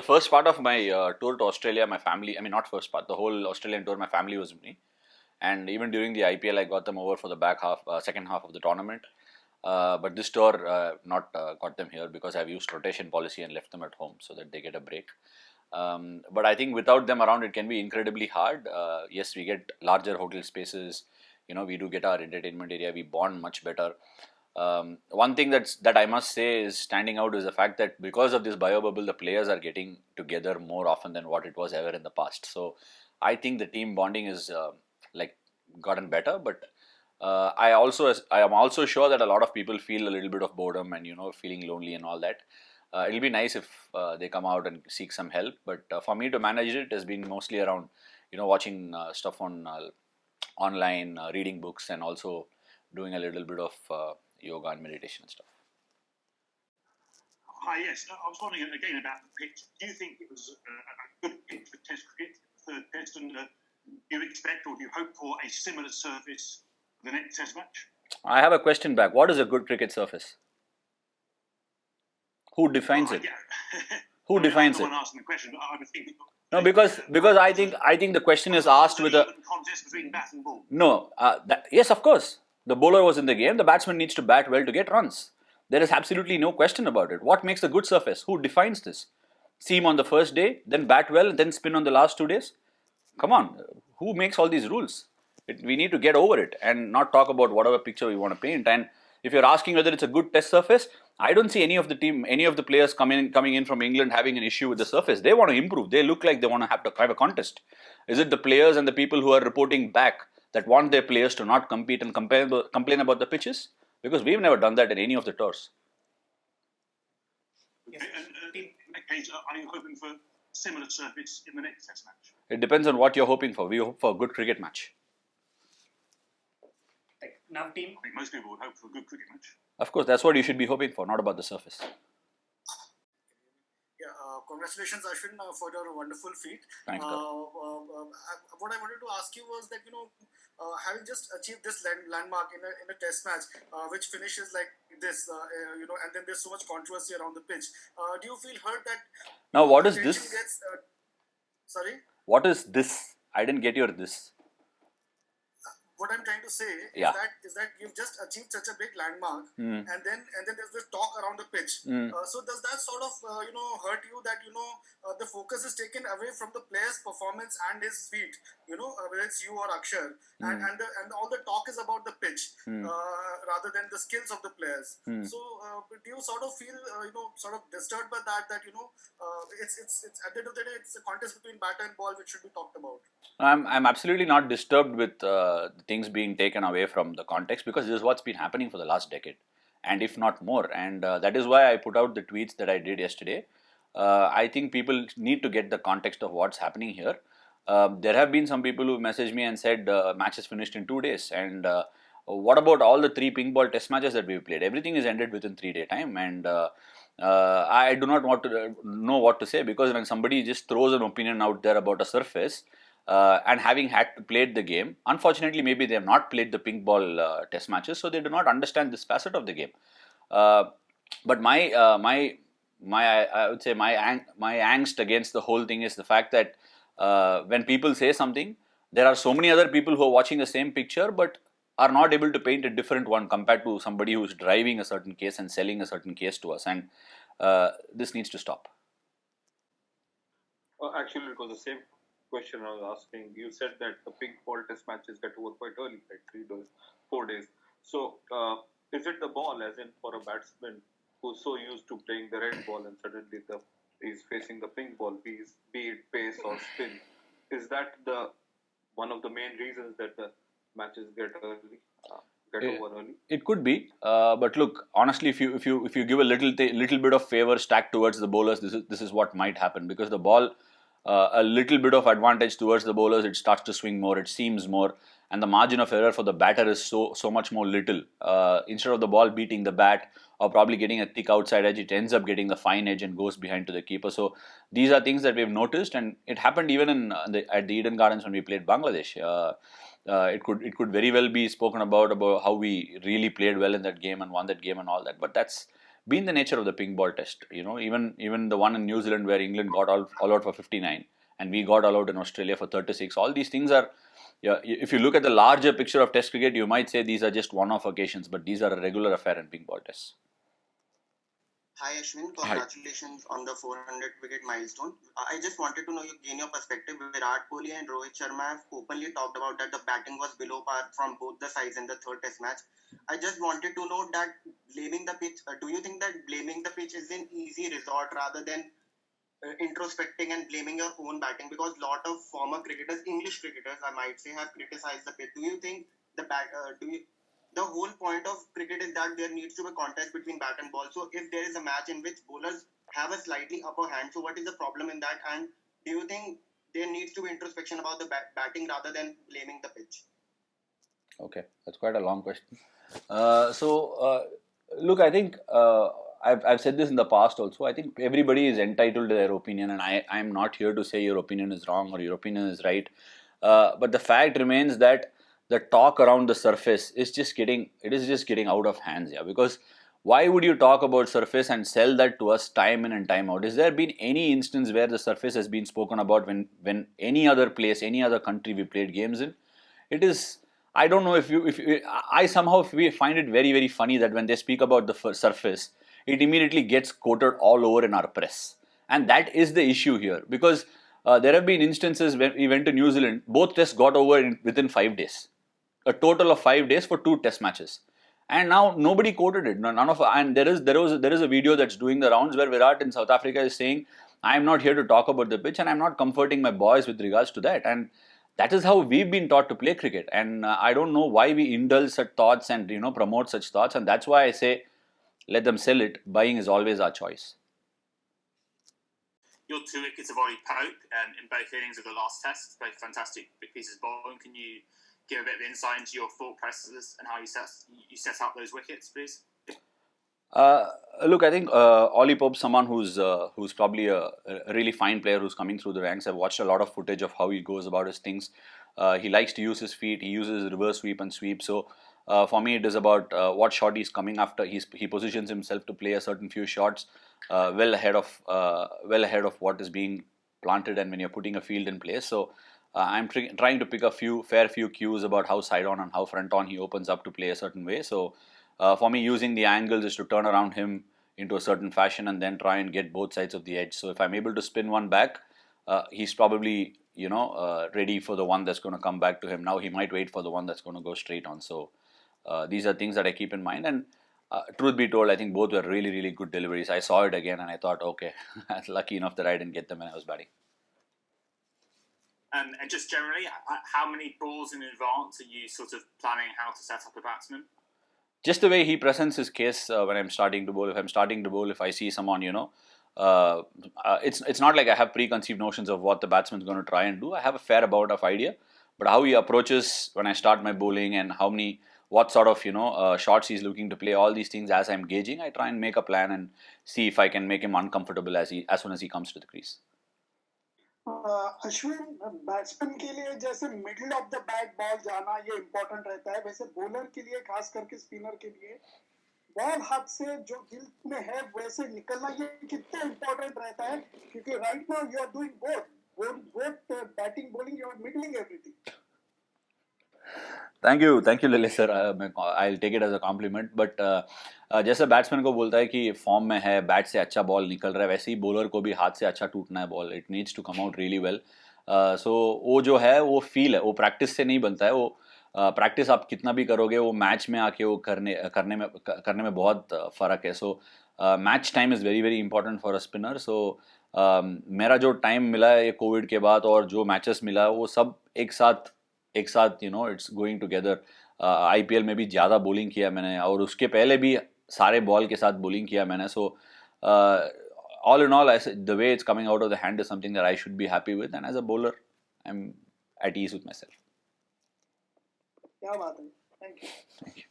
The first part of my tour to Australia, my family, I mean, not first part, the whole Australian tour, my family was with me. And even during the IPL, I got them over for the second half of the tournament. But this tour, not got them here because I've used rotation policy and left them at home so that they get a break. But I think without them around, it can be incredibly hard. Yes, we get larger hotel spaces. We do get our entertainment area. We bond much better. One thing that I must say is standing out is the fact that because of this bio bubble, the players are getting together more often than what it was ever in the past. So I think the team bonding is like gotten better. But I am also sure that a lot of people feel a little bit of boredom and feeling lonely and all that. It'll be nice if they come out and seek some help. But for me to manage it has been mostly around watching stuff on online, reading books, and also doing a little bit of yoga and meditation and stuff. Hi, yes. I was wondering again about the pitch. Do you think it was a good pitch for Test cricket, third Test, and do you expect or do you hope for a similar surface for the next Test match? I have a question back. What is a good cricket surface? Who defines it? Who defines it? I'm asking the question, but I was thinking. No, because I think the question is asked with a contest between bat and ball. No. Yes, of course. The bowler was in the game. The batsman needs to bat well to get runs. There is absolutely no question about it. What makes a good surface? Who defines this? Seam on the first day, then bat well, then spin on the last 2 days. Come on, who makes all these rules? We need to get over it and not talk about whatever picture we want to paint. And if you're asking whether it's a good test surface, I don't see any of the players coming in from England having an issue with the surface. They want to improve. They look like they want to have a contest. Is it the players and the people who are reporting back that want their players to not compete and complain about the pitches? Because we've never done that in any of the tours. Yes. In that case, are you hoping for similar surface in the next Test match? It depends on what you're hoping for. We hope for a good cricket match. Now, team. I think most people would hope for a good cricket match. Of course, that's what you should be hoping for, not about the surface. Yeah, congratulations, Ashwin, for your wonderful feat. Thanks, what I wanted to ask you was that having just achieved this landmark in a test match, which finishes like this, and then there's so much controversy around the pitch. Do you feel hurt that now what is this? Sorry. What is this? I didn't get your this. What I'm trying to say is that you've just achieved such a big landmark, and then there's this talk around the pitch. So does that sort of hurt you that the focus is taken away from the player's performance and his feat? Whether it's you or Akshar, and all the talk is about the pitch rather than the skills of the players. So do you sort of feel sort of disturbed by that it's at the end of the day it's a contest between batter and ball which should be talked about? I'm absolutely not disturbed with things being taken away from the context because this is what's been happening for the last decade, and if not more. And that is why I put out the tweets that I did yesterday. I think people need to get the context of what's happening here. There have been some people who messaged me and said match is finished in 2 days, and what about all the 3 pink ball test matches that we've played? Everything is ended within 3-day time, and I do not want to know what to say because when somebody just throws an opinion out there about a surface, and having had to played the game, unfortunately, maybe they have not played the pink ball test matches, so they do not understand this facet of the game. But I would say my angst against the whole thing is the fact that when people say something, there are so many other people who are watching the same picture, but are not able to paint a different one compared to somebody who is driving a certain case and selling a certain case to us, and this needs to stop. Actually, it was the same question I was asking. You said that the pink ball test matches get over quite early, like 3 days, 4 days. So, is it the ball, as in for a batsman who's so used to playing the red ball and suddenly he's facing the pink ball, be it pace or spin? Is that one of the main reasons that the matches get early? Over early? It could be, but look, honestly, if you give a little bit of favor stacked towards the bowlers, this is what might happen because the ball. A little bit of advantage towards the bowlers, it starts to swing more, it seems more, and the margin of error for the batter is so much more little. Instead of the ball beating the bat or probably getting a thick outside edge, it ends up getting the fine edge and goes behind to the keeper. So these are things that we've noticed, and it happened even at the Eden Gardens when we played Bangladesh. It could very well be spoken about how we really played well in that game and won that game and all that. But that's been the nature of the pink ball test. Even the one in New Zealand where England got all out for 59 and we got all out in Australia for 36. All these things are, if you look at the larger picture of test cricket, you might say these are just one-off occasions, but these are a regular affair in pink ball tests. Hi Ashwin, congratulations on the 400 wicket milestone. I just wanted to know gain your perspective. Virat Kohli and Rohit Sharma have openly talked about that the batting was below par from both the sides in the third test match. I just wanted to know that blaming the pitch, do you think that blaming the pitch is an easy resort rather than introspecting and blaming your own batting? Because a lot of former cricketers, English cricketers I might say, have criticized the pitch. Do you think the whole point of cricket is that there needs to be a contest between bat and ball? So if there is a match in which bowlers have a slightly upper hand, so what is the problem in that? And do you think there needs to be introspection about the batting rather than blaming the pitch? Okay, that's quite a long question. Look, I think I've said this in the past also. I think everybody is entitled to their opinion, and I'm not here to say your opinion is wrong or your opinion is right. But the fact remains that the talk around the surface is just getting out of hands. Yeah, because why would you talk about surface and sell that to us time in and time out? Has there been any instance where the surface has been spoken about when any other place, any other country we played games in? It is. I don't know if I somehow find it very, very funny that when they speak about the surface, it immediately gets quoted all over in our press. And that is the issue here, because there have been instances when we went to New Zealand, both tests got over within 5 days. A total of 5 days for 2 test matches. And now nobody quoted it. And there is a video that's doing the rounds where Virat in South Africa is saying, I am not here to talk about the pitch and I'm not comforting my boys with regards to that. And that is how we've been taught to play cricket, and I don't know why we indulge such thoughts and promote such thoughts, and that's why I say let them sell it. Buying is always our choice. Your 2 wickets have already poked in both innings of the last test, both fantastic big pieces of bowling. Can you give a bit of insight into your thought processes and how you set up those wickets, please? Look, I think Ollie Pope's someone who's probably a really fine player who's coming through the ranks. I've watched a lot of footage of how he goes about his things. He likes to use his feet. He uses reverse sweep and sweep. So for me, it is about what shot he's coming after. He positions himself to play a certain few shots well ahead of what is being planted, and when you're putting a field in place. So I'm trying to pick a fair few cues about how side on and how front on he opens up to play a certain way. So. For me, using the angles is to turn around him into a certain fashion and then try and get both sides of the edge. So if I'm able to spin one back, he's probably ready for the one that's going to come back to him. Now he might wait for the one that's going to go straight on. So these are things that I keep in mind. And truth be told, I think both were really, really good deliveries. I saw it again and I thought, okay, I was lucky enough that I didn't get them when I was batting. And just generally, how many balls in advance are you sort of planning how to set up a batsman? Just the way he presents his case when I'm starting to bowl. If I'm starting to bowl, if I see someone, it's not like I have preconceived notions of what the batsman's going to try and do. I have a fair amount of idea, but how he approaches when I start my bowling and what sort of shots he's looking to play, all these things as I'm gauging, I try and make a plan and see if I can make him uncomfortable as soon as he comes to the crease. Ashwin, batsman के लिए जैसे middle of the bat ball जाना ये important रहता है, वैसे bowler के लिए खास करके स्पिनर के लिए बॉल हाथ से जो दिल में है वैसे निकलना ये कितना इम्पोर्टेंट रहता है, क्योंकि right now you are doing both batting bowling, you are middling everything. Thank you Lalit sir. I take it as a compliment. But जैसे बैट्समैन को बोलता है कि फॉर्म में है, बैट से अच्छा बॉल निकल रहा है, वैसे ही बॉलर को भी हाथ से अच्छा टूटना है ball. It needs to come out really well. So वो जो है वो फील है, वो प्रैक्टिस से नहीं बनता है. वो प्रैक्टिस आप कितना भी करोगे, वो मैच में आके वो करने में बहुत फ़र्क है. So match time is very very important for a spinner. So मेरा जो टाइम मिला है ये कोविड के बाद और जो मैचेस मिला वो सब एक साथ इट्स गोइंग टुगेदर. IPL में भी ज़्यादा बॉलिंग किया मैंने और उसके पहले भी सारे बॉल के साथ बॉलिंग किया मैंने. सो all in all, the way it's coming out of the hand is something that I should be happy with, and as a bowler, I'm at ease with myself. क्या बात है. Thank you.